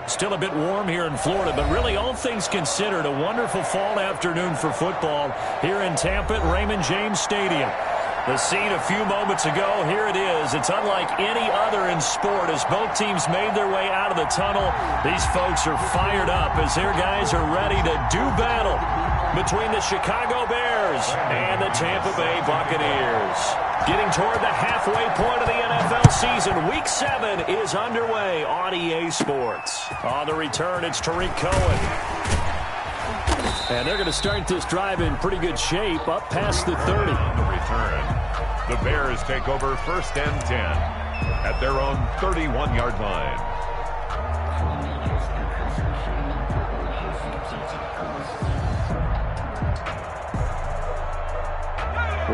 Still a bit warm here in Florida, but really all things considered, a wonderful fall afternoon for football here in Tampa at Raymond James Stadium. The scene a few moments ago, here it is. It's unlike any other in sport as both teams made their way out of the tunnel. These folks are fired up as their guys are ready to do battle between the Chicago Bears and the Tampa Bay Buccaneers. Getting toward the halfway point of the NFL season, Week 7 is underway on EA Sports. On the return, it's Tariq Cohen. And they're going to start this drive in pretty good shape, up past the 30. On the return, the Bears take over 1st and 10 at their own 31-yard line.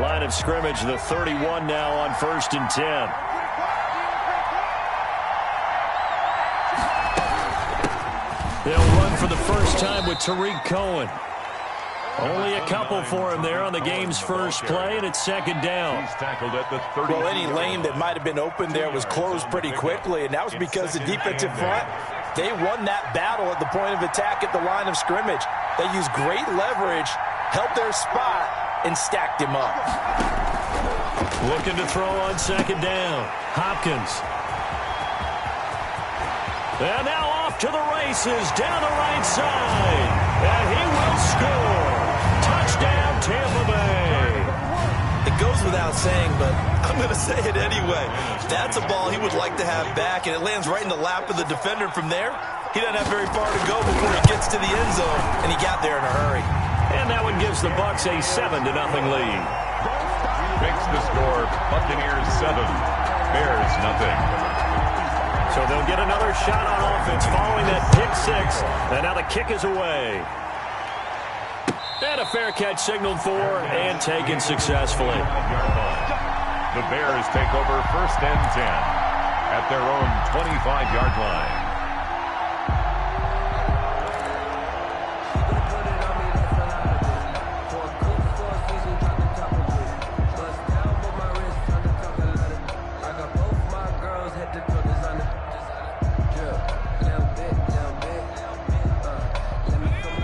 Line of scrimmage, the 31 now on 1st and 10. They'll run for the first time with Tariq Cohen. Only a couple for him there on the game's first play, and it's 2nd down. He's tackled at the 30. Well, any lane that might have been open there was closed pretty quickly, and that was because the defensive front, they won that battle at the point of attack at the line of scrimmage. They used great leverage, held their spot, and stacked him up. Looking to throw on 2nd down. Hopkins. And now off to the races down the right side. And he will score. Touchdown, Tampa Bay. It goes without saying, but I'm going to say it anyway. That's a ball he would like to have back, and it lands right in the lap of the defender from there. He doesn't have very far to go before he gets to the end zone, and he got there in a hurry. And that one gives the Bucs a 7-0 lead. Makes the score Buccaneers 7, Bears nothing. So they'll get another shot on offense following that pick 6. And now the kick is away. And a fair catch signaled for and taken successfully. The Bears take over 1st and 10 at their own 25-yard line.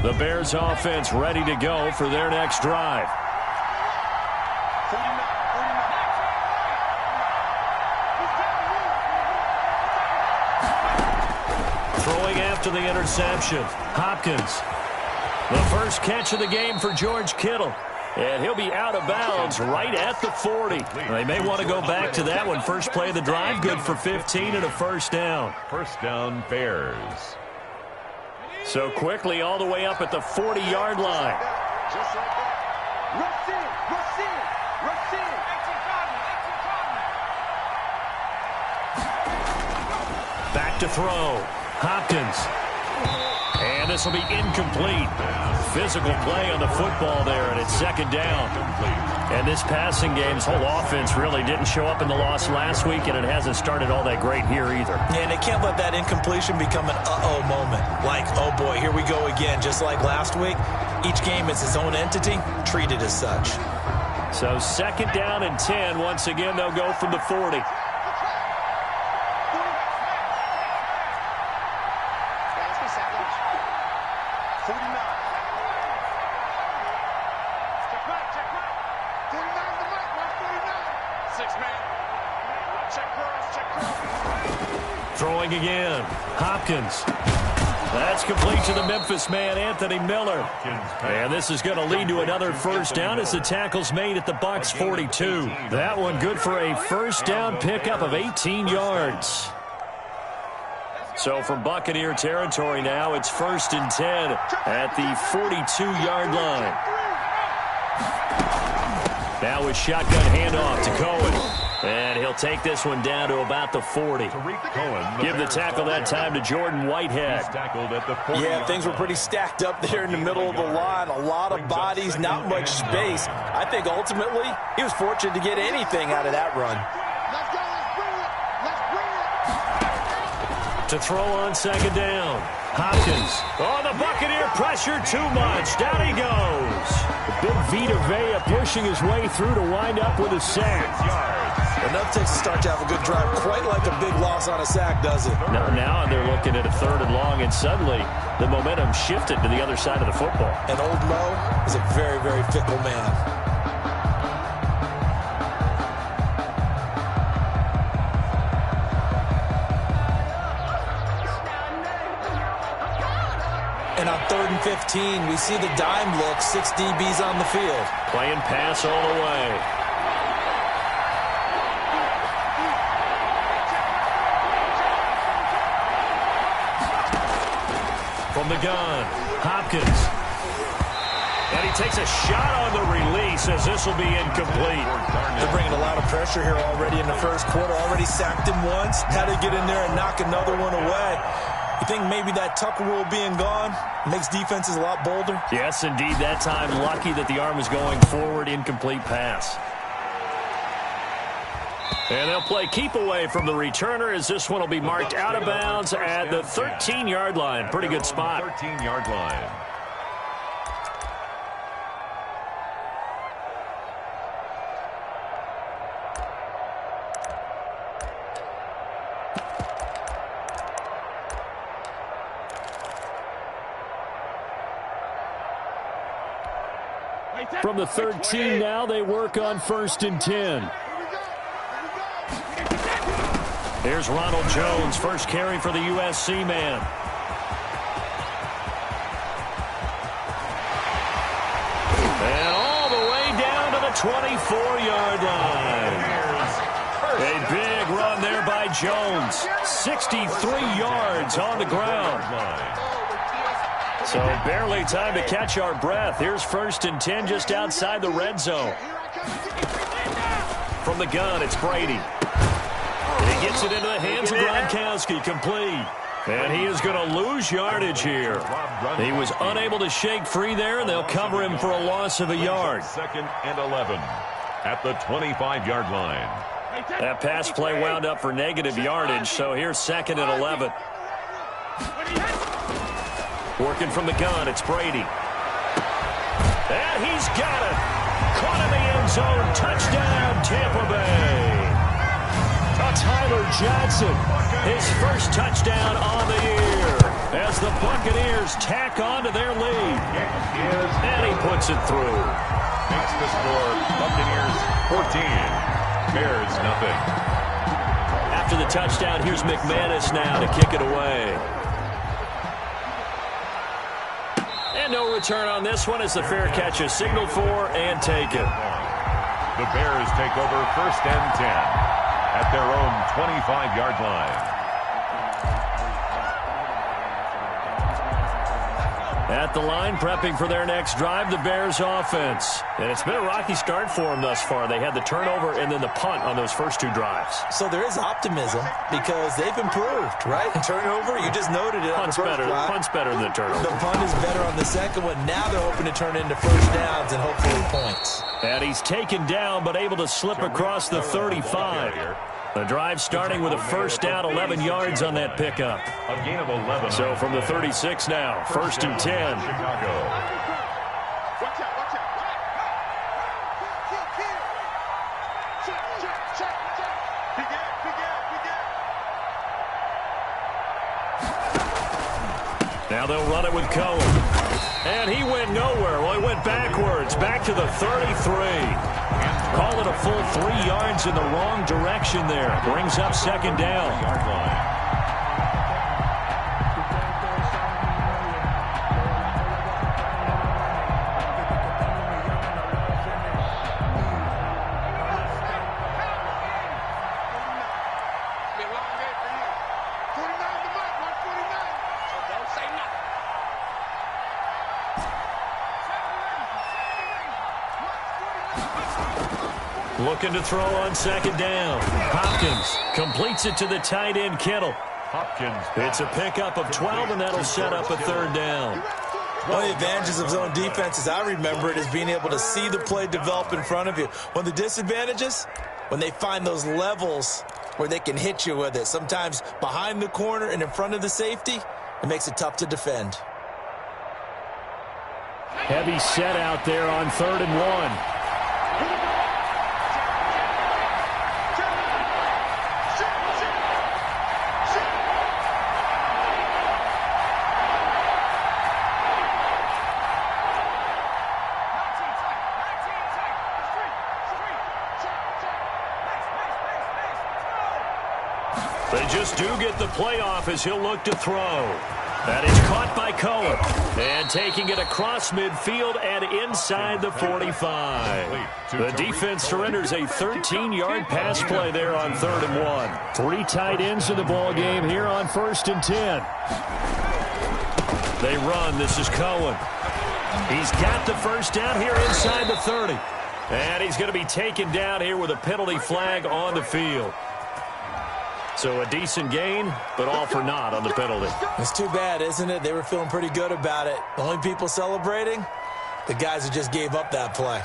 The Bears offense ready to go for their next drive. Throwing after the interception, Hopkins. The first catch of the game for George Kittle. And he'll be out of bounds right at the 40. They may want to go back to that one. First play of the drive, good for 15 and a 1st down. 1st down, Bears. So quickly all the way up at the 40-yard line. Just like that. Rush in. Back to throw. Hopkins. And this will be incomplete. Physical play on the football there, and it's 2nd down. And this passing game's whole offense really didn't show up in the loss last week, and it hasn't started all that great here either. And they can't let that incompletion become an uh-oh moment. Like, oh boy, here we go again. Just like last week, each game is its own entity, treated as such. So 2nd down and 10. Once again, they'll go from the 40. Throwing again. Hopkins. That's complete to the Memphis man, Anthony Miller. And this is going to lead to another 1st down as the tackle's made at the Bucs 42. That one good for a 1st down pickup of 18 yards. So from Buccaneer territory now, it's 1st and 10 at the 42-yard line. Now with shotgun handoff to Cohen. And he'll take this one down to about the 40. Give the tackle that time to Jordan Whitehead. Yeah, things were pretty stacked up there in the middle of the line. A lot of bodies, not much space. I think ultimately he was fortunate to get anything out of that run. To throw on 2nd down. Hopkins. Oh, the Buccaneer pressure too much. Down he goes. The big Vita Vea pushing his way through to wind up with a sack. Enough takes to start to have a good drive, quite like a big loss on a sack, does it? Now they're looking at a 3rd and long, and suddenly the momentum shifted to the other side of the football. And old Mo is a very, very fickle man. And on 3rd and 15, we see the dime look, 6 DBs on the field. Playing pass all the way. From the gun, Hopkins. And he takes a shot on the release as this will be incomplete. They're bringing a lot of pressure here already in the first quarter. Already sacked him once. Had to get in there and knock another one away. You think maybe that Tucker rule being gone makes defenses a lot bolder? Yes, indeed. That time, lucky that the arm was going forward, incomplete pass. And they'll play keep away from the returner as this one will be marked out of bounds at the 13-yard line. Pretty good spot. 13-yard line. From the 13 now, they work on 1st and 10. Here's Ronald Jones, first carry for the USC man. And all the way down to the 24-yard line. A big run there by Jones. 63 yards on the ground. So barely time to catch our breath. Here's 1st and 10 just outside the red zone. From the gun, it's Brady. He gets it into the hands of Gronkowski, complete. And he is going to lose yardage here. He was unable to shake free there, and they'll cover him for a loss of a yard. 2nd and 11 at the 25-yard line. That pass play wound up for negative yardage, so here's 2nd and 11. Working from the gun, it's Brady. And he's got it. Caught in the end zone. Touchdown, Tampa Bay. Tyler Johnson, his first touchdown on the year as the Buccaneers tack on to their lead. And he puts it through. Makes the score Buccaneers 14, Bears nothing. After the touchdown, here's McManus now to kick it away. And no return on this one as the fair catch is signaled for and taken. The Bears take over 1st and 10 at their own 25-yard line. At the line, prepping for their next drive, the Bears offense. And it's been a rocky start for them thus far. They had the turnover and then the punt on those first 2 drives. So there is optimism because they've improved, right? Turnover, you just noted it. Punt's better than the turnover. The punt is better on the second one. Now they're hoping to turn into first downs and hopefully points. And he's taken down but able to slip across the 35. The drive starting with a first down, 11 yards on that pickup. A gain of 11. So from the 36 now, 1st and 10. Chicago. Watch out. Check. Big Now they'll run it with Cohen. And he went nowhere. Well, he went backwards, back to the 33. Call it a full 3 yards in the wrong direction there. Brings up 2nd down. Looking to throw on 2nd down. Hopkins completes it to the tight end, Kittle. Hopkins. It's a pickup of 12, and that'll set up a 3rd down. One of the advantages of zone defense, as I remember it, is being able to see the play develop in front of you. One of the disadvantages, when they find those levels where they can hit you with it, sometimes behind the corner and in front of the safety, it makes it tough to defend. Heavy set out there on 3rd and 1. They just do get the playoff as he'll look to throw. That is caught by Cohen. And taking it across midfield and inside the 45. The defense surrenders a 13-yard pass play there on 3rd and 1. 3 tight ends in the ball game here on 1st and 10. They run. This is Cohen. He's got the first down here inside the 30. And he's going to be taken down here with a penalty flag on the field. So a decent gain, but all for naught on the penalty. It's too bad, isn't it? They were feeling pretty good about it. The only people celebrating, the guys who just gave up that play.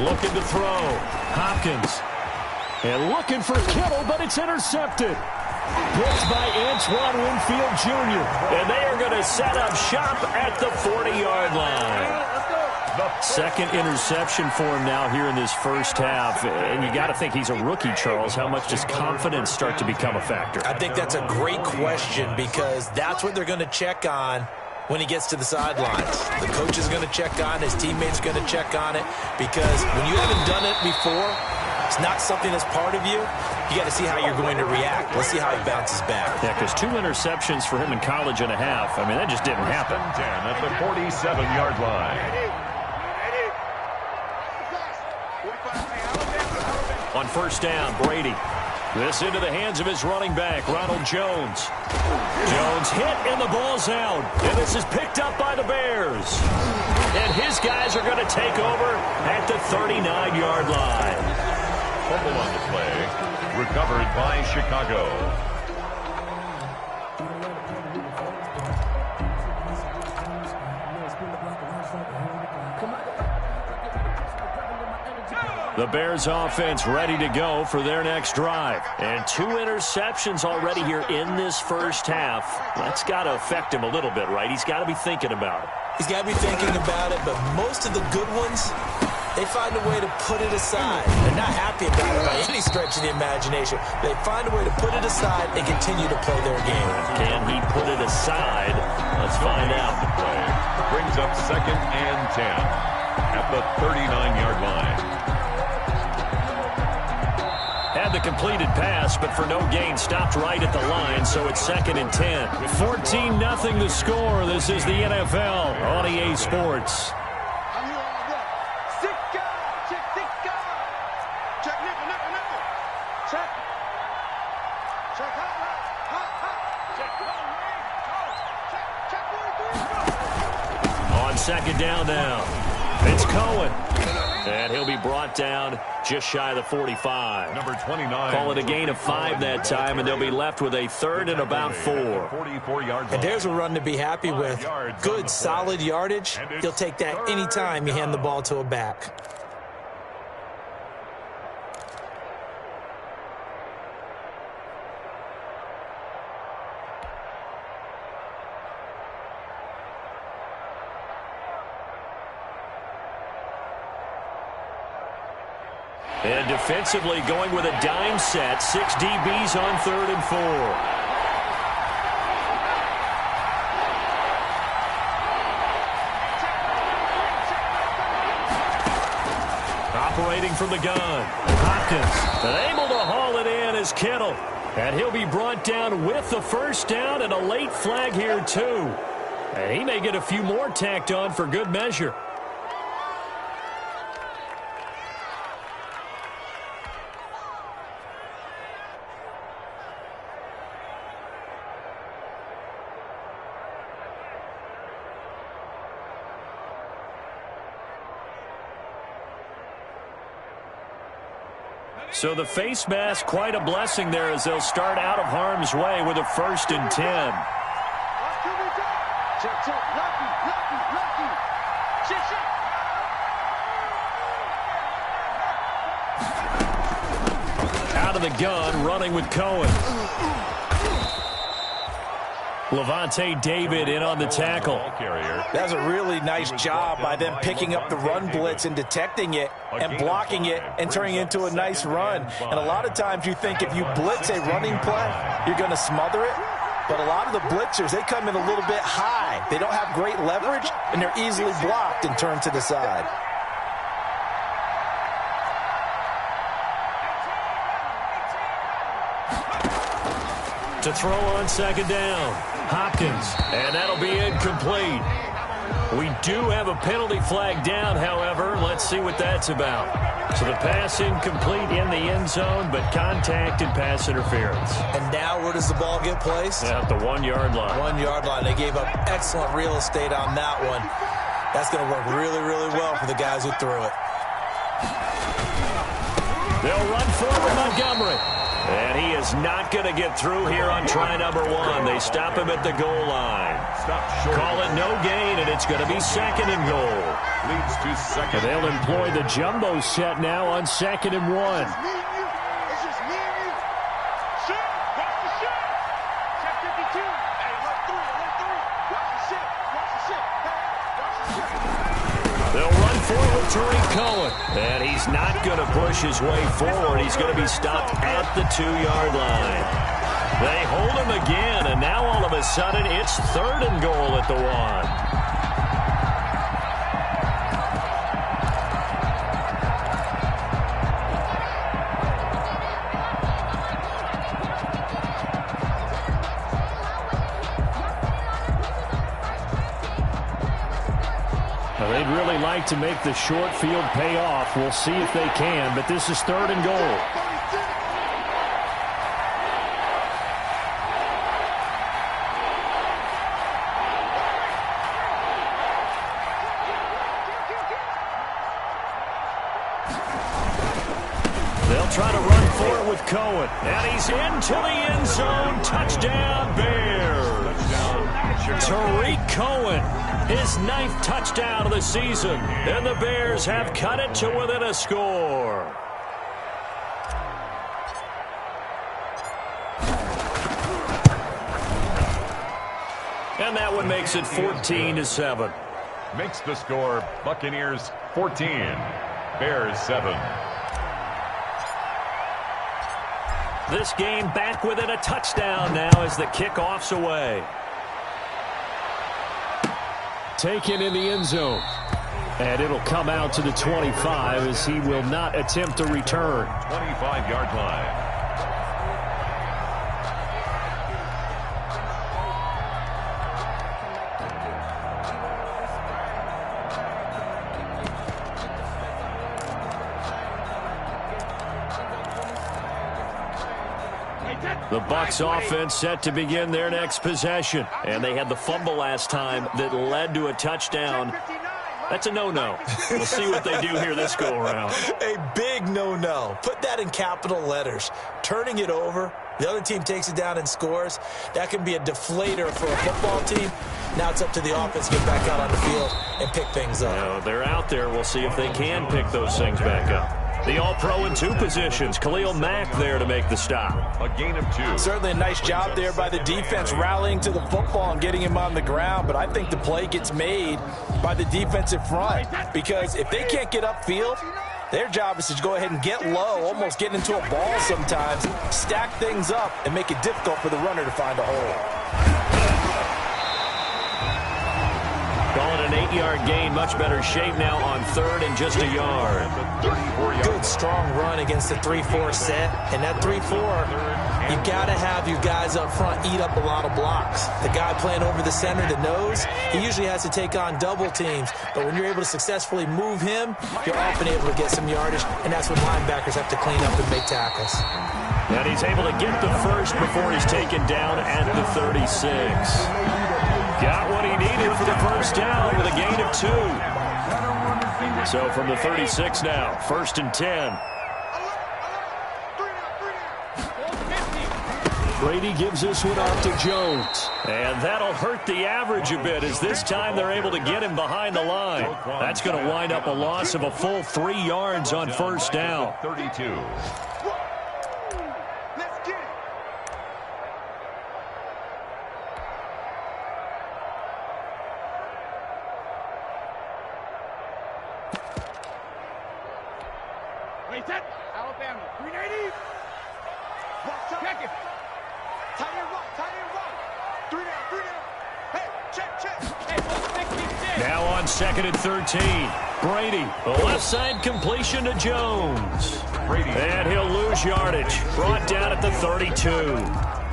Looking to throw. Hopkins. And looking for Kittle, but it's intercepted. Blocked by Antoine Winfield Jr. And they are going to set up shop at the 40-yard line. Second interception for him now here in this first half. And you got to think he's a rookie, Charles. How much does confidence start to become a factor? I think that's a great question because that's what they're going to check on when he gets to the sidelines. The coach is going to check on, his teammates are going to check on it because when you haven't done it before, it's not something that's part of you. You got to see how you're going to react. Let's see how he bounces back. Yeah, because 2 interceptions for him in college and a half. I mean, that just didn't happen. 10 at the 47-yard line. On first down, Brady. This into the hands of his running back, Ronald Jones. Jones hit and the ball's out. And this is picked up by the Bears. And his guys are going to take over at the 39-yard line. Fumble on the play, recovered by Chicago. The Bears offense ready to go for their next drive. And 2 interceptions already here in this first half. That's got to affect him a little bit, right? He's got to be thinking about it. He's got to be thinking about it, but most of the good ones, they find a way to put it aside. They're not happy about it by any stretch of the imagination. They find a way to put it aside and continue to play their game. Can he put it aside? Let's find out. The play brings up 2nd and 10 at the 39-yard line. Had the completed pass, but for no gain, stopped right at the line, so it's 2nd and 10. 14-0 the score. This is the NFL on EA Sports. On 2nd down now, it's Cohen. And he'll be brought down just shy of the 45. Number 29. Call it a gain of 5 that time, and they'll be left with a 3rd and about 4. 44-yard. And there's a run to be happy with. Good, solid yardage. He'll take that anytime you hand the ball to a back. And defensively going with a dime set. 6 DBs on 3rd and 4. Operating from the gun. Hopkins. And able to haul it in as Kittle. And he'll be brought down with the first down and a late flag here too. And he may get a few more tacked on for good measure. So the face mask, quite a blessing there as they'll start out of harm's way with a 1st and 10. Out of the gun, running with Cohen. Levante David in on the tackle. That's a really nice job by them picking up the run blitz and detecting it and blocking it and turning it into a nice run. And a lot of times you think if you blitz a running play, you're going to smother it. But a lot of the blitzers, they come in a little bit high. They don't have great leverage, and they're easily blocked and turned to the side. To throw on second down, Hopkins, and that'll be incomplete. We do have a penalty flag down, however. Let's see what that's about. So the pass incomplete in the end zone, but contact and pass interference. And now where does the ball get placed? Yeah, at the 1-yard line. 1-yard line. They gave up excellent real estate on that one. That's going to work really, really well for the guys who threw it. They'll run forward Montgomery. And he is not going to get through here on try number 1. They stop him at the goal line. Call it no gain, and it's going to be second and goal. Leads to second. And they'll employ the jumbo set now on second and 1. It's just me and you. Shit. Watch the shit. Check 52. Hey, alert 3. Watch the shit. Hey, watch the shit. They'll run forward with Tariq Cohen. And he's not going to push his way forward. He's going to be stopped at the 2-yard line. They hold him again, and now all of a sudden it's third and goal at the 1. They'd really like to make the short field pay off. We'll see if they can, but this is third and goal. They'll try to run forward with Cohen, and he's into the end zone. Touchdown, Bears. Tariq Cohen, his 9th touchdown of the season, and the Bears have cut it to within a score. And that one makes it 14-7. Makes the score Buccaneers 14, Bears 7. This game back within a touchdown now as the kickoff's away. Taken in the end zone. And it'll come out to the 25 as he will not attempt a return. 25-yard line. The Bucs offense set to begin their next possession. And they had the fumble last time that led to a touchdown. That's a no-no. We'll see what they do here this go-around. A big no-no. Put that in capital letters. Turning it over, the other team takes it down and scores. That can be a deflator for a football team. Now it's up to the offense to get back out on the field and pick things up. Now, they're out there. We'll see if they can pick those things back up. The All-Pro in 2 positions. Khalil Mack there to make the stop. A gain of 2. Certainly a nice job there by the defense rallying to the football and getting him on the ground. But I think the play gets made by the defensive front. Because if they can't get upfield, their job is to go ahead and get low, almost get into a ball sometimes, stack things up, and make it difficult for the runner to find a hole. Call it an 8-yard gain. Much better shape now on third and just a yard. Good, strong run against the 3-4 set. And that 3-4, you've got to have your guys up front eat up a lot of blocks. The guy playing over the center, the nose, he usually has to take on double teams. But when you're able to successfully move him, you're often able to get some yardage. And that's when linebackers have to clean up and make tackles. And he's able to get the first before he's taken down at the 36. Got what he needed for the first down with a gain of 2. So from the 36 now, 1st and 10. Brady gives this one off to Jones. And that'll hurt the average a bit as this time they're able to get him behind the line. That's going to wind up a loss of a full 3 yards on first down. 32. Alabama, 380. Check it. Tight end right. Three down. Hey, check. Hey, Now on 2nd and 13. Brady, the left side completion to Jones. And he'll lose yardage. Brought down at the 32.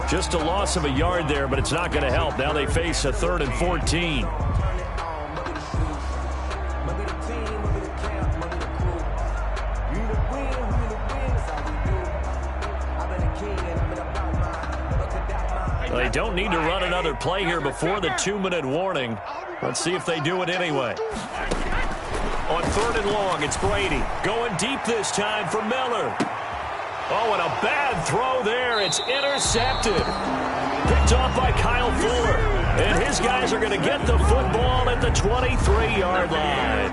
Just a loss of a yard there, but it's not going to help. Now they face a 3rd and 14. They don't need to run another play here before the 2-minute warning. Let's see if they do it anyway. On 3rd and long, it's Brady. Going deep this time for Miller. Oh, and a bad throw there. It's intercepted. Picked off by Kyle Fuller. And his guys are going to get the football at the 23-yard line.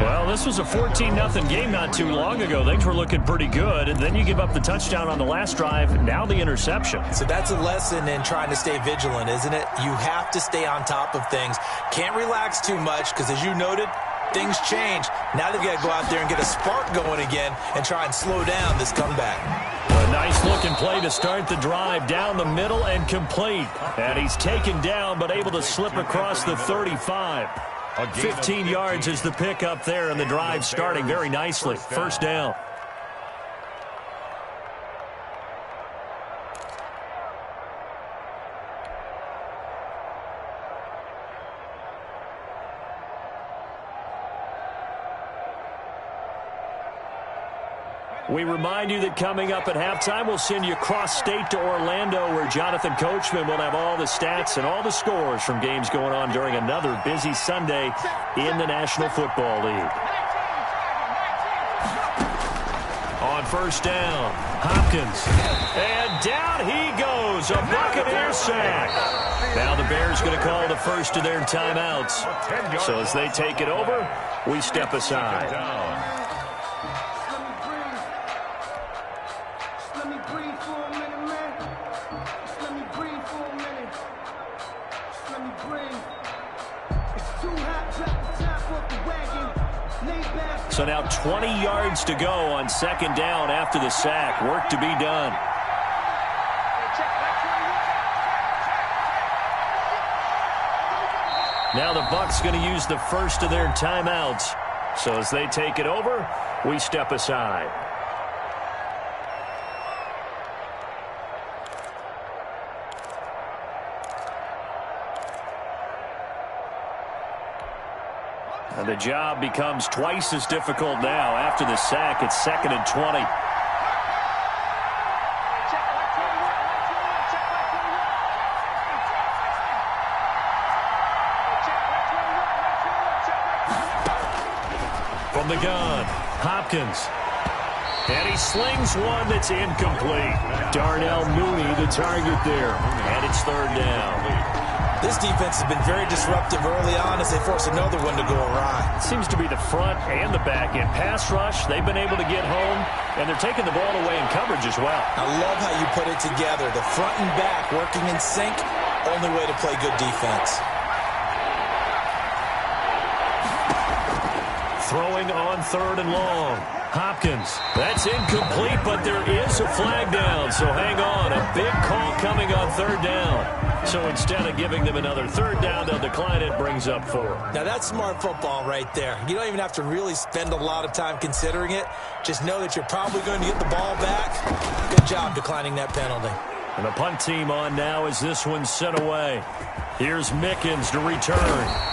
Well, this was a 14-0 game not too long ago. Things were looking pretty good. And then you give up the touchdown on the last drive. Now the interception. So that's a lesson in trying to stay vigilant, isn't it? You have to stay on top of things. Can't relax too much because, as you noted, things change. Now they've got to go out there and get a spark going again and try and slow down this comeback. A nice-looking play to start the drive down the middle and complete. And he's taken down but able to slip across the 35. 15 yards is the pickup there, and the drive starting very nicely. First down. We remind you that coming up at halftime, we'll send you cross-state to Orlando, where Jonathan Coachman will have all the stats and all the scores from games going on during another busy Sunday in the National Football League. On first down, Hopkins. And down he goes, a Buccaneer sack. Now the Bears going to call the first of their timeouts. So as they take it over, we step aside. So now 20 yards to go on second down after the sack. Work to be done. Now the Bucs going to use the first of their timeouts. So as they take it over, we step aside. And the job becomes twice as difficult now. After the sack, it's 2nd and 20. From the gun, Hopkins. And he slings one that's incomplete. Darnell Mooney, the target there. And it's 3rd down. This defense has been very disruptive early on as they force another one to go awry. It seems to be the front and the back end. Pass rush, they've been able to get home, and they're taking the ball away in coverage as well. I love how you put it together. The front and back working in sync, only way to play good defense. Throwing on 3rd and long. Hopkins. That's incomplete, but there is a flag down, so hang on. A big call coming on 3rd down. So instead of giving them another 3rd down, they'll decline it, brings up 4. Now that's smart football right there. You don't even have to really spend a lot of time considering it. Just know that you're probably going to get the ball back. Good job declining that penalty. And the punt team on now as this one's sent away. Here's Mickens to return.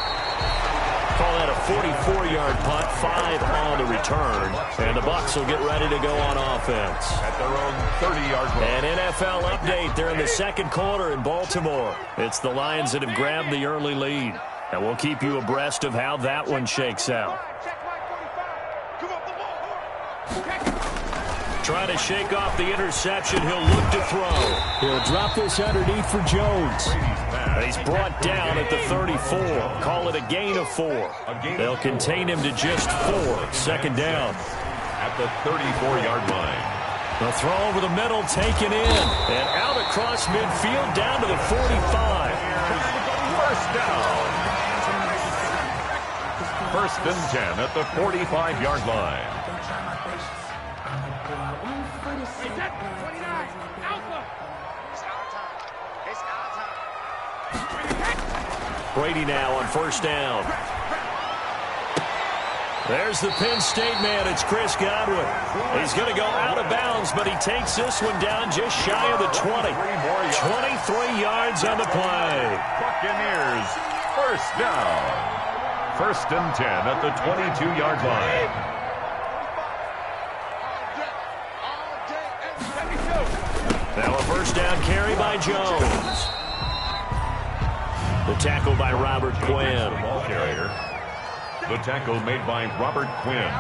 Call that a 44-yard punt, 5 on the return. And the Bucs will get ready to go on offense. At their own 30-yard line. An NFL update. They're in the second quarter in Baltimore. It's the Lions that have grabbed the early lead. And we'll keep you abreast of how that one shakes out. Trying to shake off the interception. He'll look to throw. He'll drop this underneath for Jones. He's brought down at the 34. Call it a gain of 4. They'll contain him to just 4. 2nd down. At the 34-yard line. The throw over the middle taken in. And out across midfield down to the 45. First down. 1st and 10 at the 45-yard line. Brady now on first down. There's the Penn State man. It's Chris Godwin. He's going to go out of bounds, but he takes this one down just shy of the 20. 23 yards on the play. Buccaneers, first down. First and 10 at the 22-yard line. Now a first down carry by Jones. The tackle by Robert Quinn. Ball carrier. The tackle made by Robert Quinn.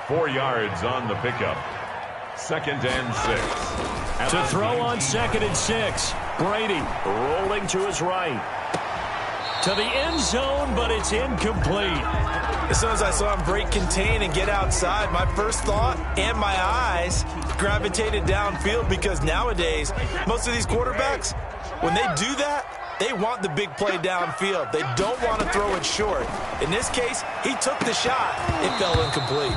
4 yards on the pickup. Second and 6. To throw on second and 6. Brady rolling to his right. To the end zone, but it's incomplete. As soon as I saw him break contain and get outside, my first thought and my eyes gravitated downfield, because nowadays, most of these quarterbacks, when they do that, they want the big play downfield. They don't want to throw it short. In this case, he took the shot. It fell incomplete.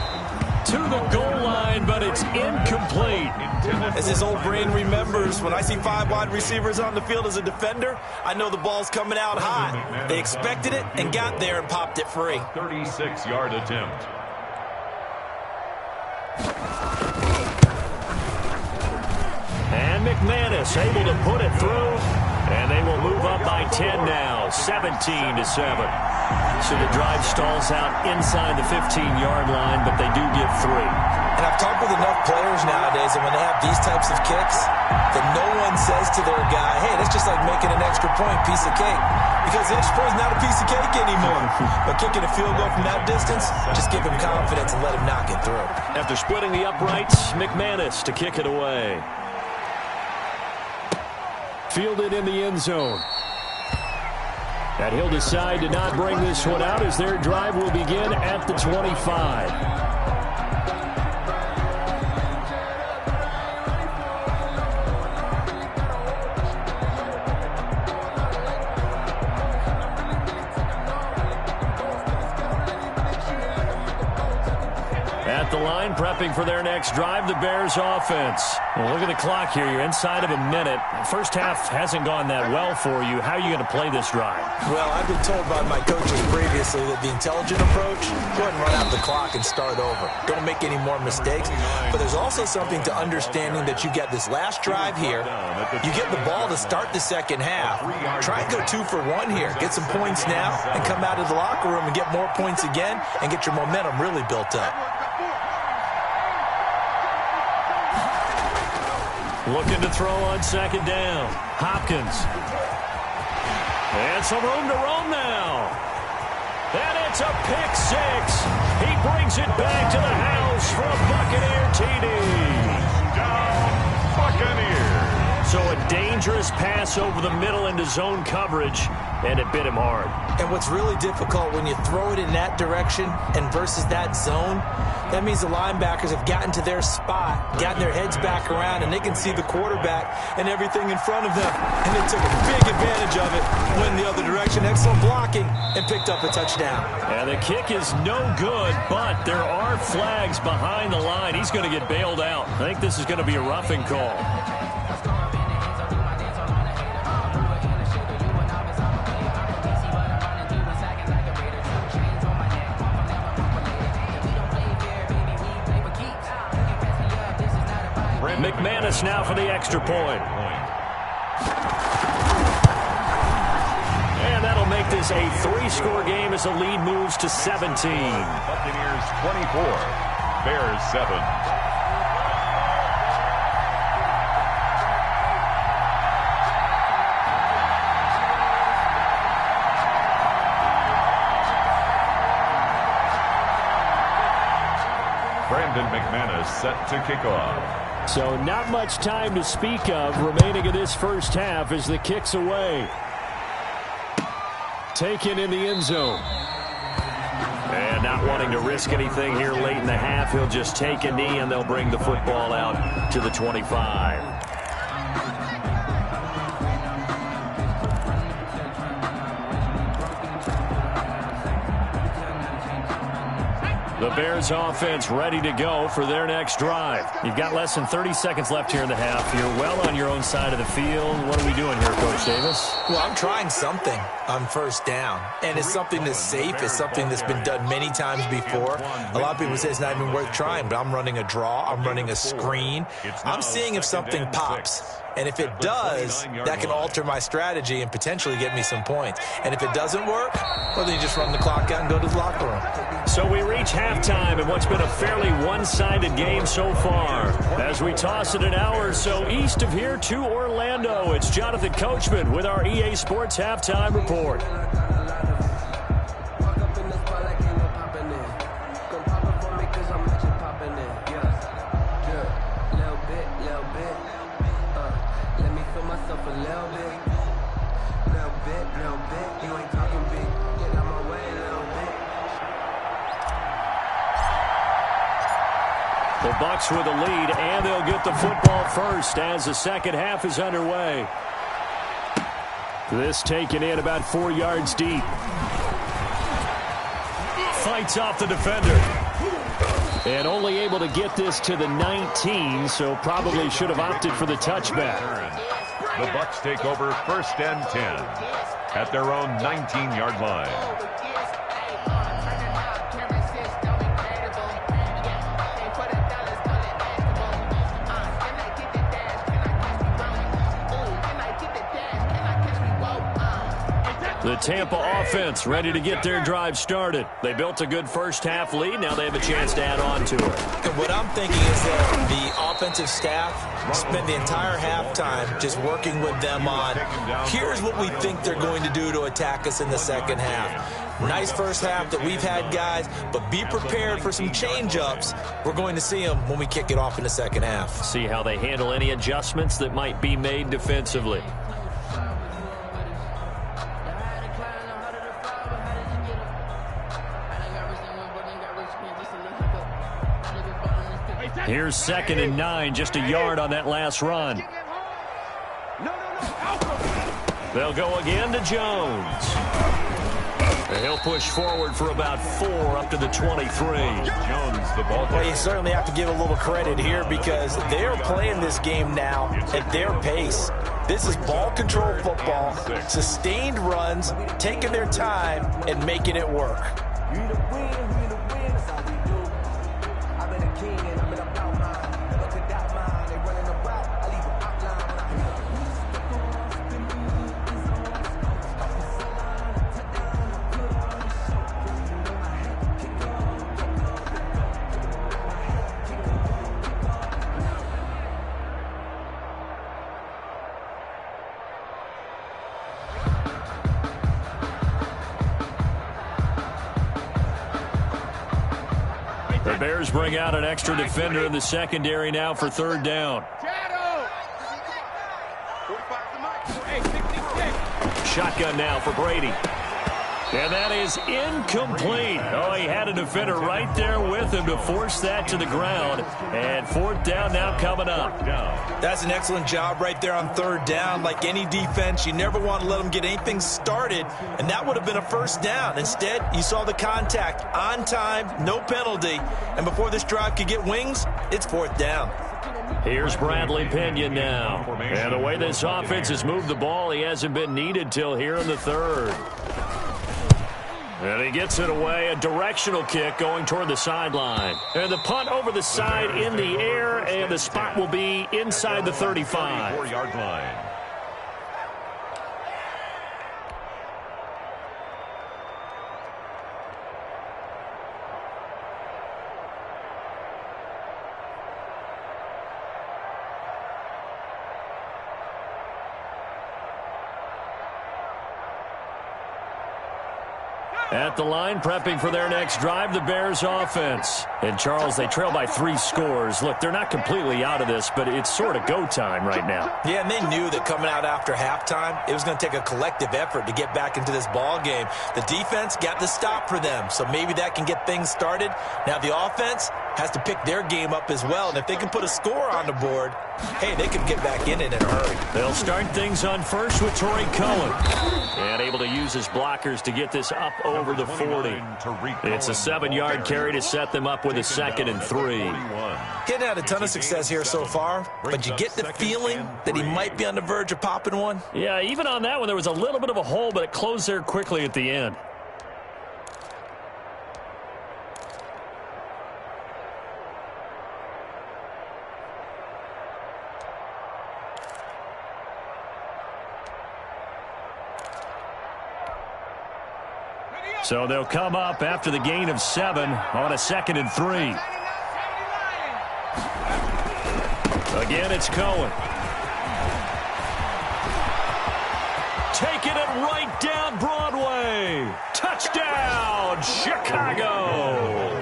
To the goal line, but it's incomplete. As his old brain remembers, when I see 5 wide receivers on the field as a defender, I know the ball's coming out hot. They expected it and got there and popped it free. 36-yard attempt. And McManus able to put it through. And they will move up by 10 now, 17-7. So the drive stalls out inside the 15-yard line, but they do get 3. And I've talked with enough players nowadays, and when they have these types of kicks, that no one says to their guy, hey, that's just like making an extra point, piece of cake. Because the extra point is not a piece of cake anymore. But kicking a field goal from that distance, just give him confidence and let him knock it through. After splitting the uprights, McManus to kick it away. Fielded in the end zone. And he'll decide to not bring this one out as their drive will begin at the 25. At the line, prepping for their next drive, the Bears offense. Well, look at the clock here. You're inside of a minute. First half hasn't gone that well for you. How are you going to play this drive? Well, I've been told by my coaches previously that the intelligent approach, go ahead and run out the clock and start over. Don't make any more mistakes. But there's also something to understanding that you get this last drive here. You get the ball to start the second half. Try and go 2 for 1 here. Get some points now and come out of the locker room and get more points again and get your momentum really built up. Looking to throw on second down. Hopkins. And some room to roam now. And it's a pick 6. He brings it back to the house for a Buccaneer TD. Down, Buccaneers. So a dangerous pass over the middle into zone coverage, and it bit him hard. And what's really difficult when you throw it in that direction and versus that zone, that means the linebackers have gotten to their spot, gotten their heads back around, and they can see the quarterback and everything in front of them. And they took a big advantage of it, went in the other direction, excellent blocking, and picked up a touchdown. And the kick is no good, but there are flags behind the line. He's going to get bailed out. I think this is going to be a roughing call. McManus now for the extra point. And that'll make this a 3-score game as the lead moves to 17. Buccaneers 24, Bears 7. Brandon McManus set to kick off. So not much time to speak of remaining in this first half as the kick's away. Taken in the end zone. And not wanting to risk anything here late in the half, he'll just take a knee and they'll bring the football out to the 25. The Bears offense ready to go for their next drive. You've got less than 30 seconds left here in the half. You're well on your own side of the field. What are we doing here, Coach Davis? Well, I'm trying something on first down, and it's something that's safe. It's something that's been done many times before. A lot of people say it's not even worth trying, but I'm running a draw. I'm running a screen. I'm seeing if something pops. And if it does, that can alter my strategy and potentially get me some points. And if it doesn't work, well, then you just run the clock out and go to the locker room. So we reach halftime in what's been a fairly one-sided game so far. As we toss it an hour or so east of here to Orlando, it's Jonathan Coachman with our EA Sports Halftime Report. The Bucs with a lead, and they'll get the football first as the second half is underway. This taken in about 4 yards deep. Fights off the defender. And only able to get this to the 19, so probably should have opted for the touchback. The Bucs take over 1st and 10 at their own 19-yard line. The Tampa offense ready to get their drive started. They built a good first half lead. Now they have a chance to add on to it. And what I'm thinking is that the offensive staff spent the entire halftime just working with them on, here's what we think they're going to do to attack us in the second half. Nice first half that we've had, guys, but be prepared for some change-ups. We're going to see them when we kick it off in the second half. See how they handle any adjustments that might be made defensively. Here's 2nd and 9, just a yard on that last run. They'll go again to Jones. And he'll push forward for about 4 up to the 23. Jones, the ball. Well, you certainly have to give a little credit here because they're playing this game now at their pace. This is ball control football, sustained runs, taking their time and making it work. The Bears bring out an extra defender in the secondary now for 3rd down. Shotgun now for Brady. And that is incomplete. Oh, he had a defender right there with him to force that to the ground. And 4th down now coming up. That's an excellent job right there on 3rd down. Like any defense, you never want to let them get anything started, and that would have been a 1st down. Instead, you saw the contact on time, no penalty, and before this drive could get wings, it's 4th down. Here's Bradley Pinion now. And the way this offense has moved the ball, he hasn't been needed till here in the 3rd. And he gets it away, a directional kick going toward the sideline. And the punt over the side in the air, and the spot will be inside the 35. 4-yard line. At the line, prepping for their next drive, the Bears offense. And, Charles, they trail by 3 scores. Look, they're not completely out of this, but it's sort of go time right now. Yeah, and they knew that coming out after halftime, it was going to take a collective effort to get back into this ball game. The defense got the stop for them, so maybe that can get things started. Now the offense has to pick their game up as well, and if they can put a score on the board, hey, they can get back in it in a hurry. They'll start things on first with Torrey Cohen. And able to use his blockers to get this up over the 40. It's a 7-yard carry to set them up with a 2nd and 3. He hadn't had a ton of success here so far, but you get the feeling that he might be on the verge of popping one. Yeah, even on that one, there was a little bit of a hole, but it closed there quickly at the end. So they'll come up after the gain of 7 on a 2nd and 3. Again, it's Cohen. Taking it right down Broadway. Touchdown, Chicago.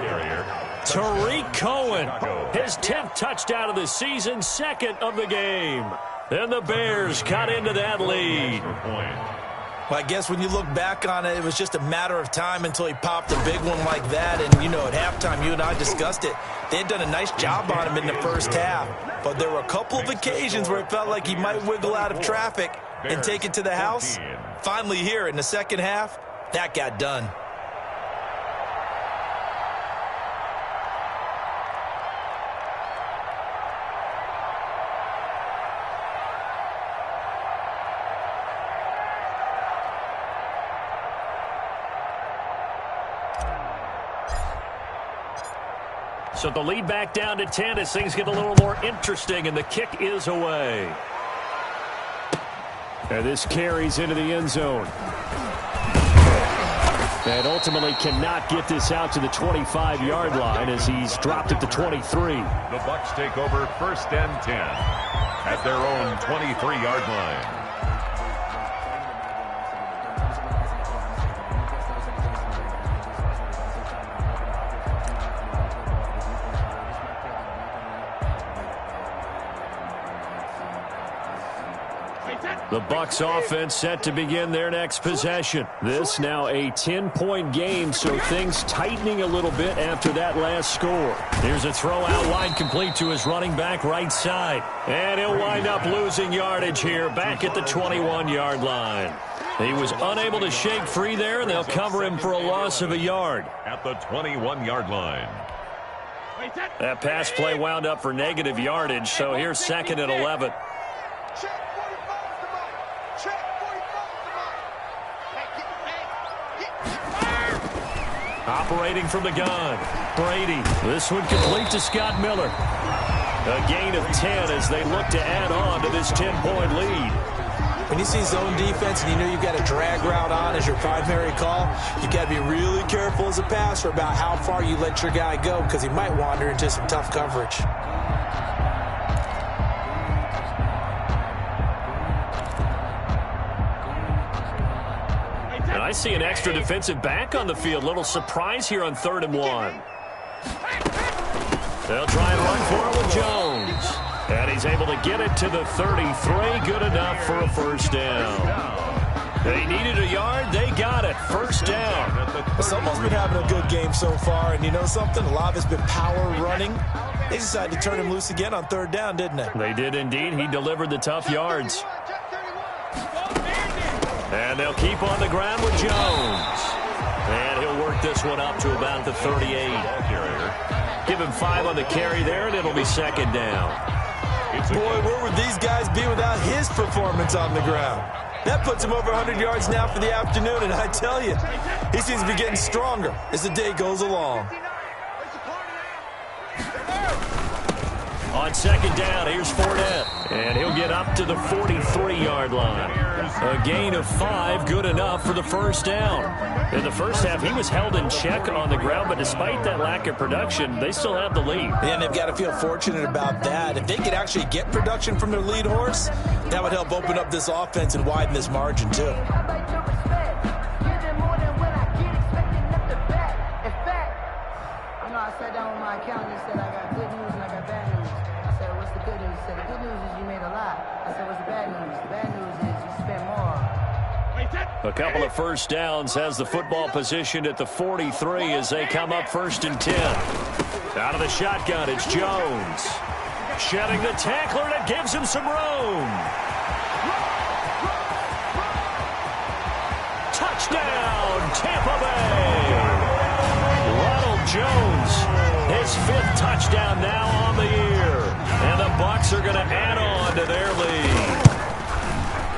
Tariq Cohen, his 10th touchdown of the season, 2nd of the game. And the Bears cut into that lead. Well, I guess when you look back on it, it was just a matter of time until he popped a big one like that. And, you know, at halftime, you and I discussed it. They had done a nice job on him in the first half. But there were a couple of occasions where it felt like he might wiggle out of traffic and take it to the house. Finally here in the second half, that got done. So the lead back down to 10 as things get a little more interesting, and the kick is away. And this carries into the end zone. And ultimately cannot get this out to the 25-yard line as he's dropped at the 23. The Bucs take over 1st and 10 at their own 23-yard line. The Bucs offense set to begin their next possession. This now a 10-point game, so things tightening a little bit after that last score. Here's a throw out wide complete to his running back right side. And he'll wind up losing yardage here back at the 21-yard line. He was unable to shake free there, and they'll cover him for a loss of a yard. At the 21-yard line. That pass play wound up for negative yardage, so here's 2nd and 11. Operating from the gun, Brady. This one complete to Scott Miller. A gain of 10 as they look to add on to this 10-point lead. When you see zone defense and you know you've got a drag route on as your primary call, you've got to be really careful as a passer about how far you let your guy go because he might wander into some tough coverage. And I see an extra defensive back on the field. Little surprise here on 3rd and 1. They'll try and run for it with Jones. And he's able to get it to the 33. Good enough for a first down. They needed a yard. They got it. First down. Someone's been having a good game so far. And you know something? A lot of it's been power running. They decided to turn him loose again on 3rd down, didn't they? They did indeed. He delivered the tough yards. And they'll keep on the ground with Jones. And he'll work this one up to about the 38. Give him 5 on the carry there, and it'll be 2nd down. Boy, where would these guys be without his performance on the ground? That puts him over 100 yards now for the afternoon, and I tell you, he seems to be getting stronger as the day goes along. On 2nd down, here's Fournette. And he'll get up to the 43-yard line. A gain of 5, good enough for the first down. In the first half, he was held in check on the ground, but despite that lack of production, they still have the lead. And they've got to feel fortunate about that. If they could actually get production from their lead horse, that would help open up this offense and widen this margin, too. I sat down with my said, I got good news and I got bad news. I said, what's the good news? He said, the good news is you made a lot. I said, what's the bad news? The bad news is you spent more. A couple of first downs, has the football positioned at the 43 as they come up 1st and 10. Out of the shotgun, it's Jones. Shedding the tackler, and it gives him some room. Touchdown, Tampa Bay. Ronald Jones, his 5th touchdown now on the year. And the Bucs are going to add on to their lead.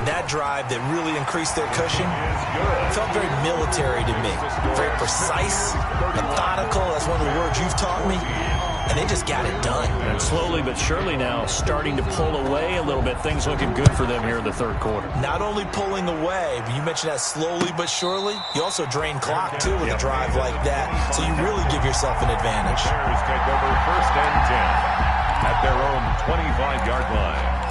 That drive that really increased their cushion felt very military to me. Very precise, methodical. That's one of the words you've taught me. And they just got it done. And slowly but surely now starting to pull away a little bit. Things looking good for them here in the 3rd quarter. Not only pulling away, but you mentioned that slowly but surely. You also drain clock, too, with a drive like that. So you really give yourself an advantage. Bears take over 1st and 10 at their own 25-yard line.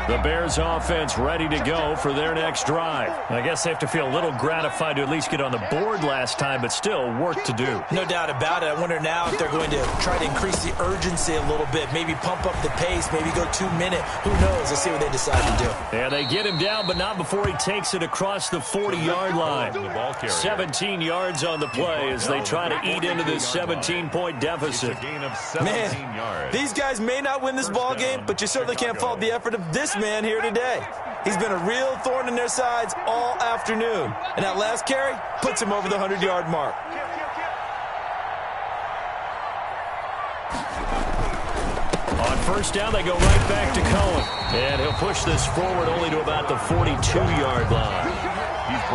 The Bears offense ready to go for their next drive. I guess they have to feel a little gratified to at least get on the board last time, but still work to do. No doubt about it. I wonder now if they're going to try to increase the urgency a little bit, maybe pump up the pace, maybe go 2-minute. Who knows? Let's see what they decide to do. Yeah, they get him down, but not before he takes it across the 40-yard line. 17 yards on the play as they try to eat into this 17-point deficit. Man, these guys may not win this ball game, but you certainly can't fault the effort of this man here today. He's been a real thorn in their sides all afternoon. And that last carry puts him over the 100-yard mark. On 1st down, they go right back to Cohen. And he'll push this forward only to about the 42-yard line.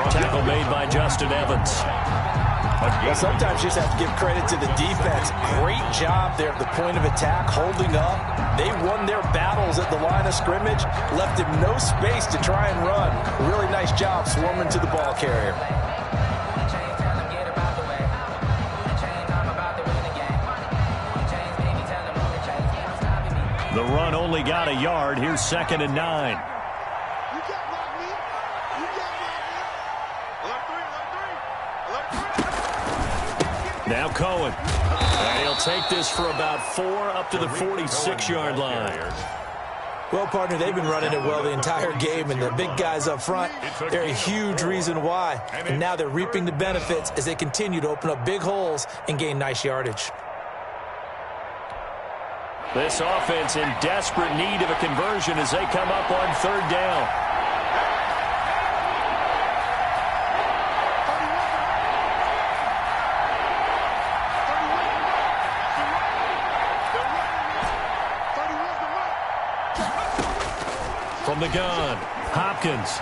Tackle made by Justin Evans. Well, sometimes you just have to give credit to the defense. Great job there at the point of attack, holding up. They won their battles at the line of scrimmage, left him no space to try and run. A really nice job swarming to the ball carrier. The run only got a yard. Here's 2nd and 9. Now Cohen. And he'll take this for about 4 up to the 46-yard line. Well, partner, they've been running it well the entire game, and the big guys up front, they're a huge reason why. And now they're reaping the benefits as they continue to open up big holes and gain nice yardage. This offense in desperate need of a conversion as they come up on 3rd down. From the gun, Hopkins.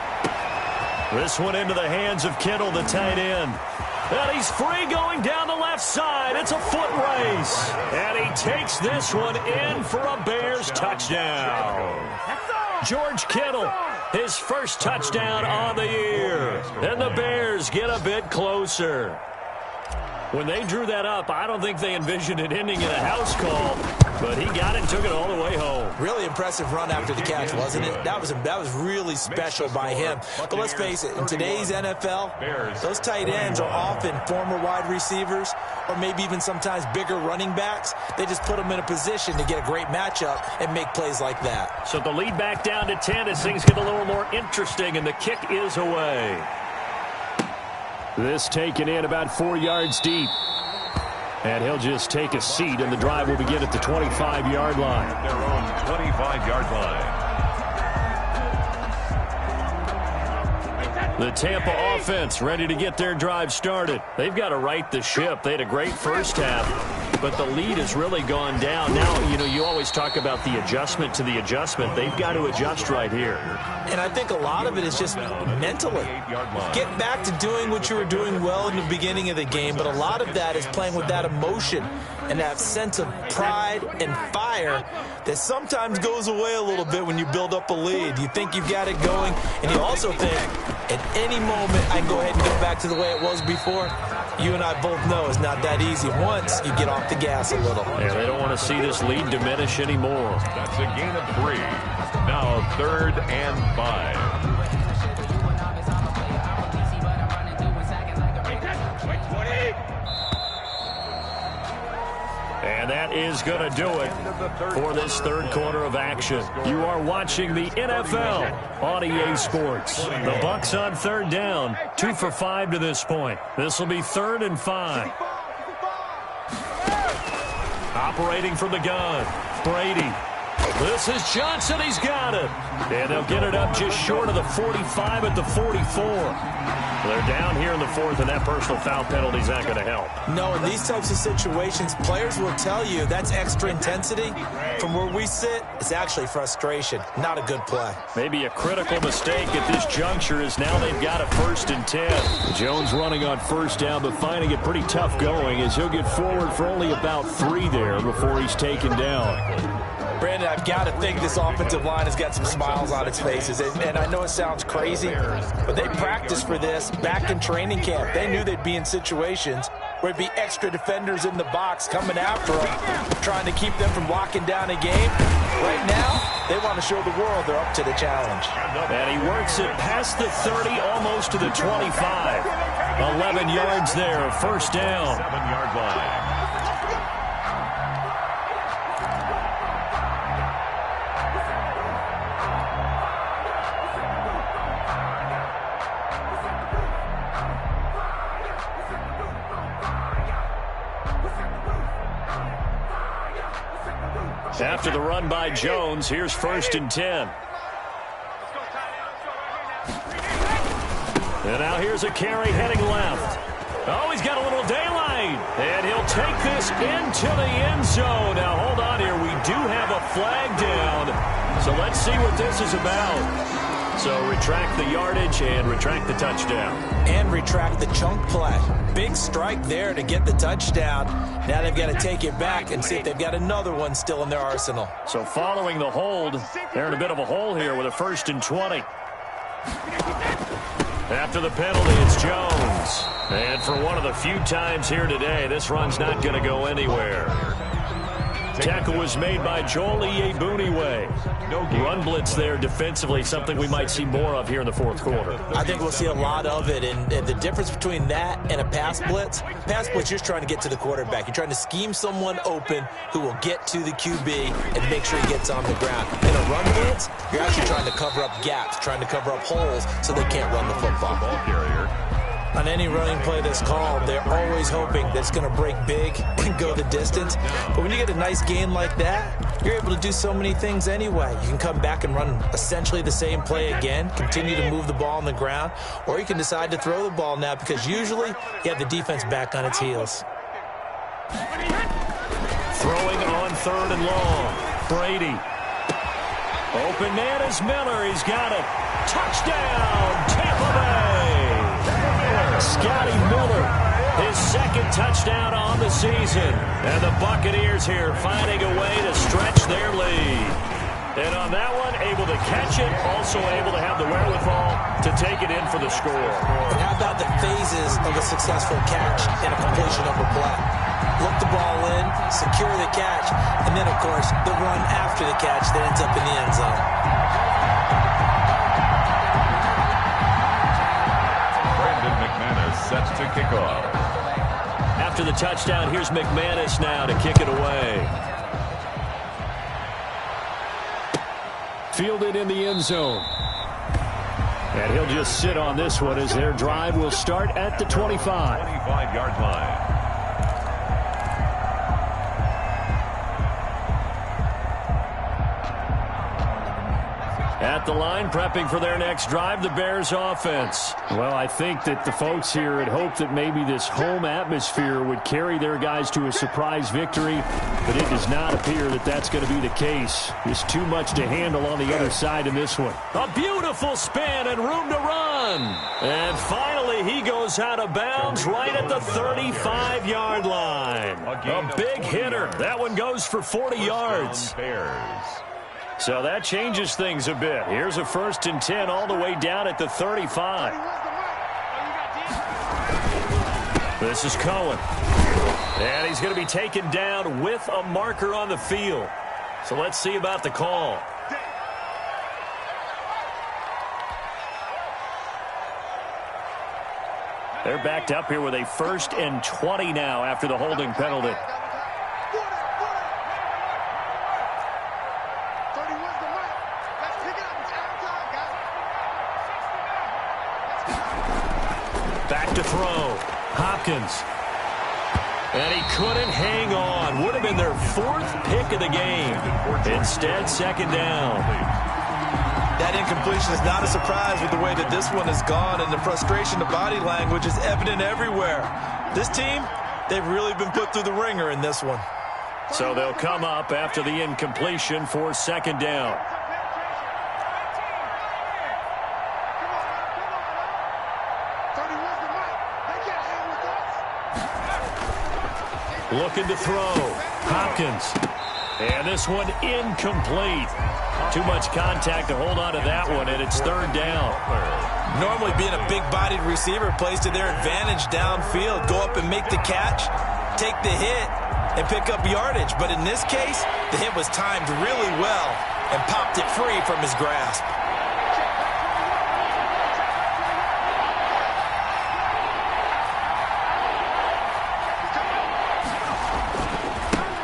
This one into the hands of Kittle, the tight end. And he's free going down the left side. It's a foot race. And he takes this one in for a Bears touchdown. George Kittle, his 1st touchdown on the year. And the Bears get a bit closer. When they drew that up, I don't think they envisioned it ending in a house call, but he got it and took it all the way home. Really impressive run after the catch, wasn't it? That was really special by him. But let's face it, in today's NFL, those tight ends are often former wide receivers or maybe even sometimes bigger running backs. They just put them in a position to get a great matchup and make plays like that. So the lead back down to 10 as things get a little more interesting, and the kick is away. This taken in about 4 yards deep. And he'll just take a seat, and the drive will begin at the 25-yard line. Their own 25-yard line. The Tampa offense ready to get their drive started. They've got to right the ship. They had a great first half, but the lead has really gone down. Now, you know, you always talk about the adjustment to the adjustment. They've got to adjust right here. And I think a lot of it is just mentally. Get back to doing what you were doing well in the beginning of the game, but a lot of that is playing with that emotion and that sense of pride and fire that sometimes goes away a little bit when you build up a lead. You think you've got it going, and you also think at any moment I can go ahead and go back to the way it was before. You and I both know it's not that easy once you get off the gas a little. Yeah, they don't want to see this lead diminish anymore. That's a gain of 3. Now 3rd and 5. that is going to do it for this third quarter of action. You are watching the NFL on EA Sports. The Bucs on third down, 2 for 5 to this point. This will be 3rd and 5. Operating from the gun, Brady. This is Johnson. He's got it. And they'll get it up just short of the 45 at the 44. They're down here in the 4th, and that personal foul penalty is not going to help. No, in these types of situations, players will tell you that's extra intensity. From where we sit, it's actually frustration. Not a good play. Maybe a critical mistake at this juncture is now they've got a 1st and 10. Jones running on 1st down, but finding it pretty tough going as he'll get forward for only about 3 there before he's taken down. Brandon, I've got to think this offensive line has got some smiles on its faces. And I know it sounds crazy, but they practiced for this back in training camp. They knew they'd be in situations where it'd be extra defenders in the box coming after them, trying to keep them from locking down a game. Right now, they want to show the world they're up to the challenge. And he works it past the 30, almost to the 25. 11 yards there, 1st down. 7-yard line. After the run by Jones, here's 1st and 10. And now here's a carry heading left. Oh, he's got a little daylight. And he'll take this into the end zone. Now, hold on here. We do have a flag down. So let's see what this is about. So retract the yardage and retract the touchdown. And retract the chunk play. Big strike there to get the touchdown. Now they've got to take it back and see if they've got another one still in their arsenal. So following the hold, they're in a bit of a hole here with a 1st and 20. After the penalty, it's Jones. And for one of the few times here today, this run's not going to go anywhere. Tackle was made by Joel Iyiegbuniwe. Run blitz there defensively, something we might see more of here in the 4th quarter. I think we'll see a lot of it, and the difference between that and a pass blitz, you're just trying to get to the quarterback. You're trying to scheme someone open who will get to the QB and make sure he gets on the ground. In a run blitz, you're actually trying to cover up gaps, trying to cover up holes so they can't run the football. Ball carrier. On any running play that's called, they're always hoping that it's going to break big and go the distance. But when you get a nice gain like that, you're able to do so many things anyway. You can come back and run essentially the same play again, continue to move the ball on the ground, or you can decide to throw the ball now because usually you have the defense back on its heels. Throwing on 3rd and long. Brady. Open man is Miller. He's got it. Touchdown, Tampa Bay. Scotty Miller, his 2nd touchdown on the season. And the Buccaneers here finding a way to stretch their lead. And on that one, able to catch it, also able to have the wherewithal to take it in for the score. And how about the phases of a successful catch and a completion of a play? Look the ball in, secure the catch, and then, of course, the run after the catch that ends up in the end zone. Set to kick off. After the touchdown, here's McManus now to kick it away. Fielded in the end zone. And he'll just sit on this one as their drive will start at the 25. 25-yard line. At the line, prepping for their next drive, the Bears offense. Well, I think that the folks here had hoped that maybe this home atmosphere would carry their guys to a surprise victory, but it does not appear that that's going to be the case. There's too much to handle on the other side in this one. A beautiful spin and room to run. And finally, he goes out of bounds right at the 35-yard line. A big hitter. That one goes for 40 yards. So that changes things a bit. Here's a 1st and 10 all the way down at the 35. This is Cohen. And he's going to be taken down with a marker on the field. So let's see about the call. They're backed up here with a 1st and 20 now after the holding penalty. Hopkins. And he couldn't hang on. Would have been their 4th pick of the game. Instead, 2nd down. That incompletion is not a surprise with the way that this one has gone, and the frustration, the body language is evident everywhere. This team, they've really been put through the ringer in this one. So they'll come up after the incompletion for 2nd down. Looking to throw. Hopkins. And this one incomplete. Too much contact to hold on to that one, and it's 3rd down. Normally being a big-bodied receiver plays to their advantage downfield. Go up and make the catch, take the hit, and pick up yardage. But in this case, the hit was timed really well and popped it free from his grasp.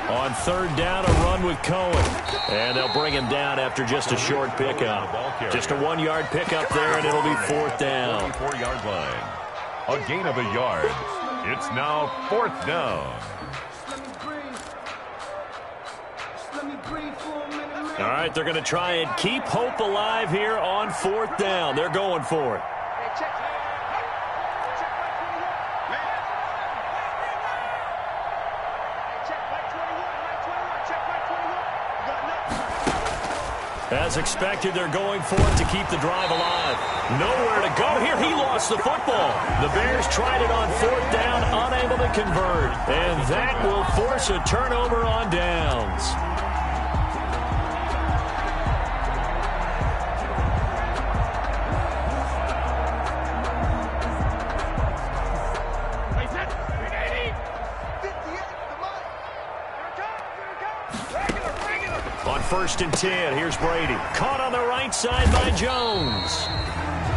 On 3rd down, a run with Cohen. And they'll bring him down after just a short pickup. Just a 1-yard pickup there, and it'll be 4th down. 4-yard line. A gain of a yard. It's now 4th down. All right, they're going to try and keep hope alive here on 4th down. They're going for it. As expected, they're going for it to keep the drive alive. Nowhere to go here. He lost the football. The Bears tried it on 4th down, unable to convert. And that will force a turnover on downs. On 1st and 10, here's Brady. Caught on the right side by Jones.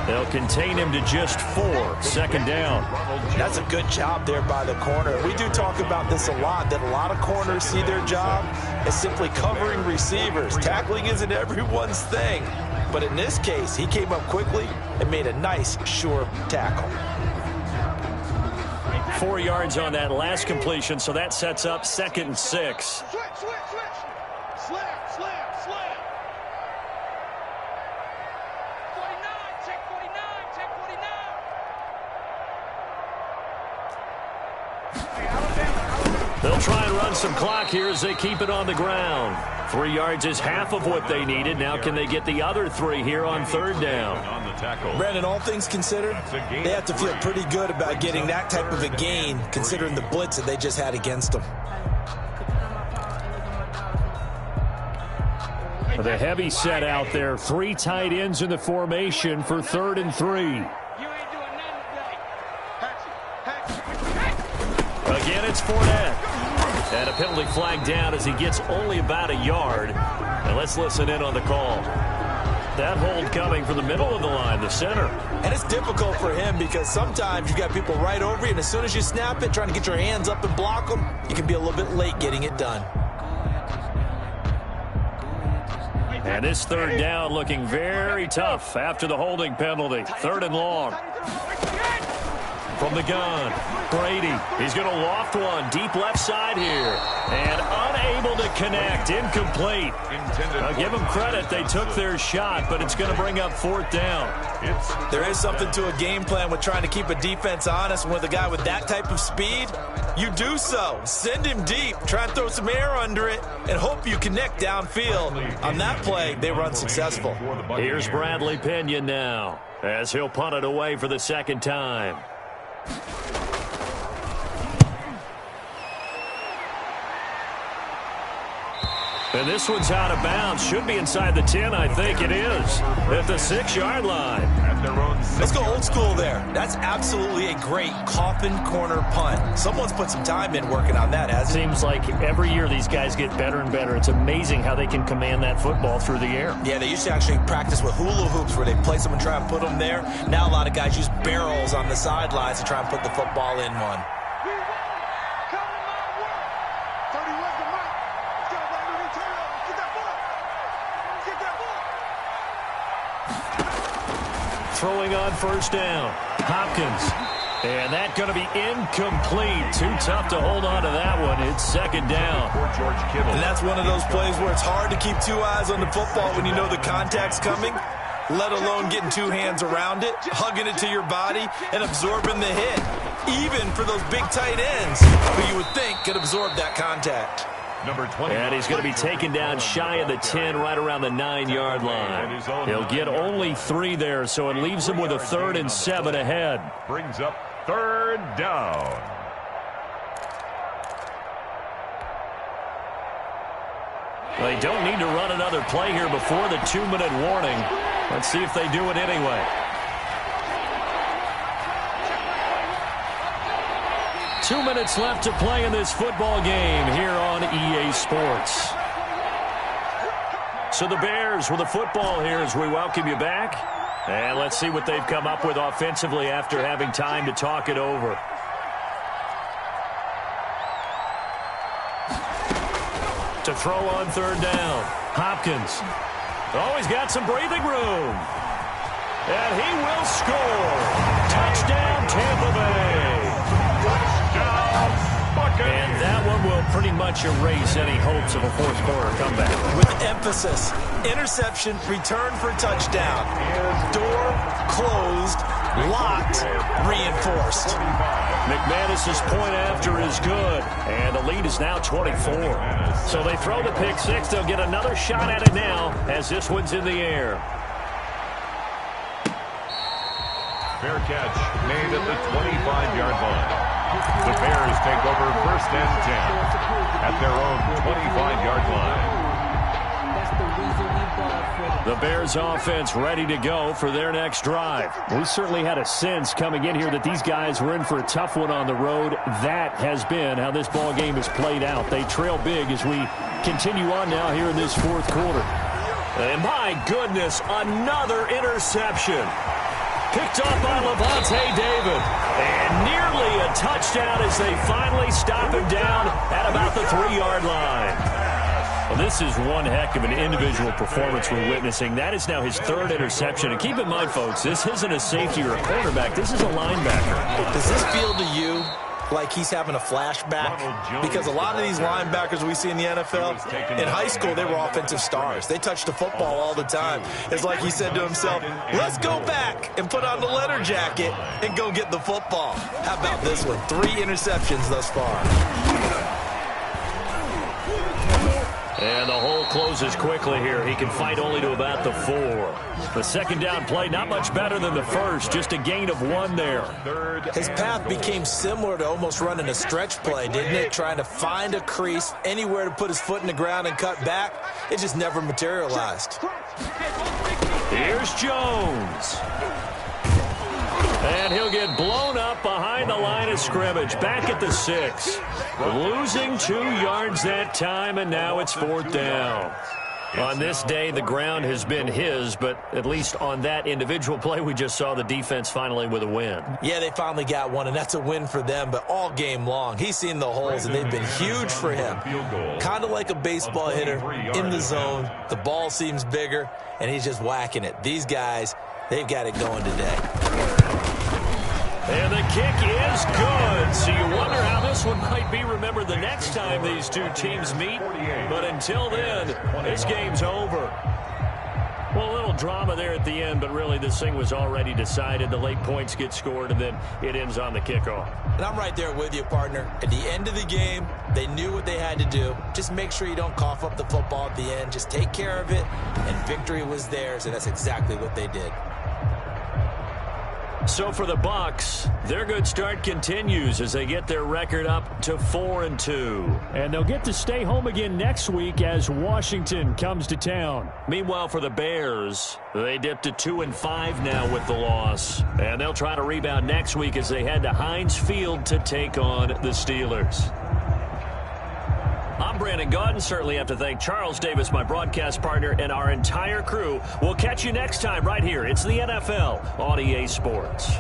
They'll contain him to just 4. 2nd down. That's a good job there by the corner. We do talk about this a lot, that a lot of corners see their job as simply covering receivers. Tackling isn't everyone's thing. But in this case, he came up quickly and made a nice, sure tackle. 4 yards on that last completion, so that sets up 2nd and 6. They'll try and run some clock here as they keep it on the ground. 3 yards is half of what they needed. Now can they get the other 3 here on 3rd down? Brandon, all things considered, they have to feel pretty good about getting that type of a gain, considering the blitz that they just had against them. The heavy set out there. 3 tight ends in the formation for 3rd and 3. Again, it's Fournette. And a penalty flag down as he gets only about a yard. And let's listen in on the call. That hold coming from the middle of the line, the center. And it's difficult for him because sometimes you got people right over you, and as soon as you snap it, trying to get your hands up and block them, you can be a little bit late getting it done. And this 3rd down looking very tough after the holding penalty. 3rd and long. From the gun, Brady. He's going to loft one deep left side here. And unable to connect. Incomplete. I'll give them credit. They took their shot, but it's going to bring up 4th down. There is something to a game plan with trying to keep a defense honest. With a guy with that type of speed, you do so. Send him deep. Try and throw some air under it and hope you connect downfield. On that play, they were unsuccessful. Here's Bradley Pinion now as he'll punt it away for the 2nd time. And this one's out of bounds. Should be inside the 10, I think it is. At the 6-yard line. Let's go old school there. That's absolutely a great coffin corner punt. Someone's put some time in working on that, hasn't it? Seems like every year these guys get better and better. It's amazing how they can command that football through the air. Yeah, they used to actually practice with hula hoops where they place them and try and put them there. Now a lot of guys use barrels on the sidelines to try and put the football in one. Throwing on 1st down. Hopkins. And that's going to be incomplete. Too tough to hold on to that one. It's second down. And that's one of those plays where it's hard to keep two eyes on the football when you know the contact's coming, let alone getting two hands around it, hugging it to your body, and absorbing the hit, even for those big tight ends who you would think could absorb that contact. Number 20. And he's going to be taken down shy of the 10, right around the 9-yard line. He'll get only 3 there, so it leaves him with a 3rd and 7 ahead. Brings up 3rd down. They don't need to run another play here before the 2-minute warning. Let's see if they do it anyway. 2 minutes left to play in this football game here on EA Sports. So the Bears with the football here as we welcome you back. And let's see what they've come up with offensively after having time to talk it over. To throw on 3rd down. Hopkins. Oh, he's got some breathing room. And he will score. Touchdown, Tampa Bay. And that one will pretty much erase any hopes of a fourth-quarter comeback. With emphasis, interception, return for touchdown. Door closed, locked, reinforced. McManus's point after is good, and the lead is now 24. So they throw the pick six. They'll get another shot at it now as this one's in the air. Fair catch made at the 25-yard line. The Bears take over 1st and 10 at their own 25-yard line. The Bears offense ready to go for their next drive. We certainly had a sense coming in here that these guys were in for a tough one on the road. That has been how this ball game has played out. They trail big as we continue on now here in this 4th quarter. And my goodness, another interception. Picked off by Levante David. And nearly a touchdown as they finally stop him down at about the 3-yard line. Well, this is one heck of an individual performance we're witnessing. That is now his 3rd interception. And keep in mind, folks, this isn't a safety or a cornerback. This is a linebacker. Does this feel to you like he's having a flashback? Because a lot of these linebackers we see in the NFL, in high school, they were offensive stars. They touched the football all the time. It's like he said to himself, let's go back and put on the letter jacket and go get the football. How about this one? 3 interceptions thus far. And the hole closes quickly here. He can fight only to about the 4. The 2nd down play, not much better than the first. Just a gain of 1 there. His path became similar to almost running a stretch play, didn't it? Trying to find a crease, anywhere to put his foot in the ground and cut back. It just never materialized. Here's Jones. And he'll get blown up behind the line of scrimmage. Back at the 6. Losing 2 yards that time, and now it's 4th down. On this day, the ground has been his, but at least on that individual play, we just saw the defense finally with a win. Yeah, they finally got one, and that's a win for them, but all game long, he's seen the holes, and they've been huge for him. Kind of like a baseball hitter in the zone. The ball seems bigger, and he's just whacking it. These guys, they've got it going today. And the kick is good. So you wonder how this one might be remembered the next time these two teams meet. But until then, this game's over. Well, a little drama there at the end, but really this thing was already decided. The late points get scored, and then it ends on the kickoff. And I'm right there with you, partner. At the end of the game, they knew what they had to do. Just make sure you don't cough up the football at the end. Just take care of it, and victory was theirs, and that's exactly what they did. So for the Bucs, their good start continues as they get their record up to 4-2. And they'll get to stay home again next week as Washington comes to town. Meanwhile, for the Bears, they dip to 2-5 now with the loss. And they'll try to rebound next week as they head to Heinz Field to take on the Steelers. I'm Brandon Gaudin. Certainly have to thank Charles Davis, my broadcast partner, and our entire crew. We'll catch you next time right here. It's the NFL on EA Sports.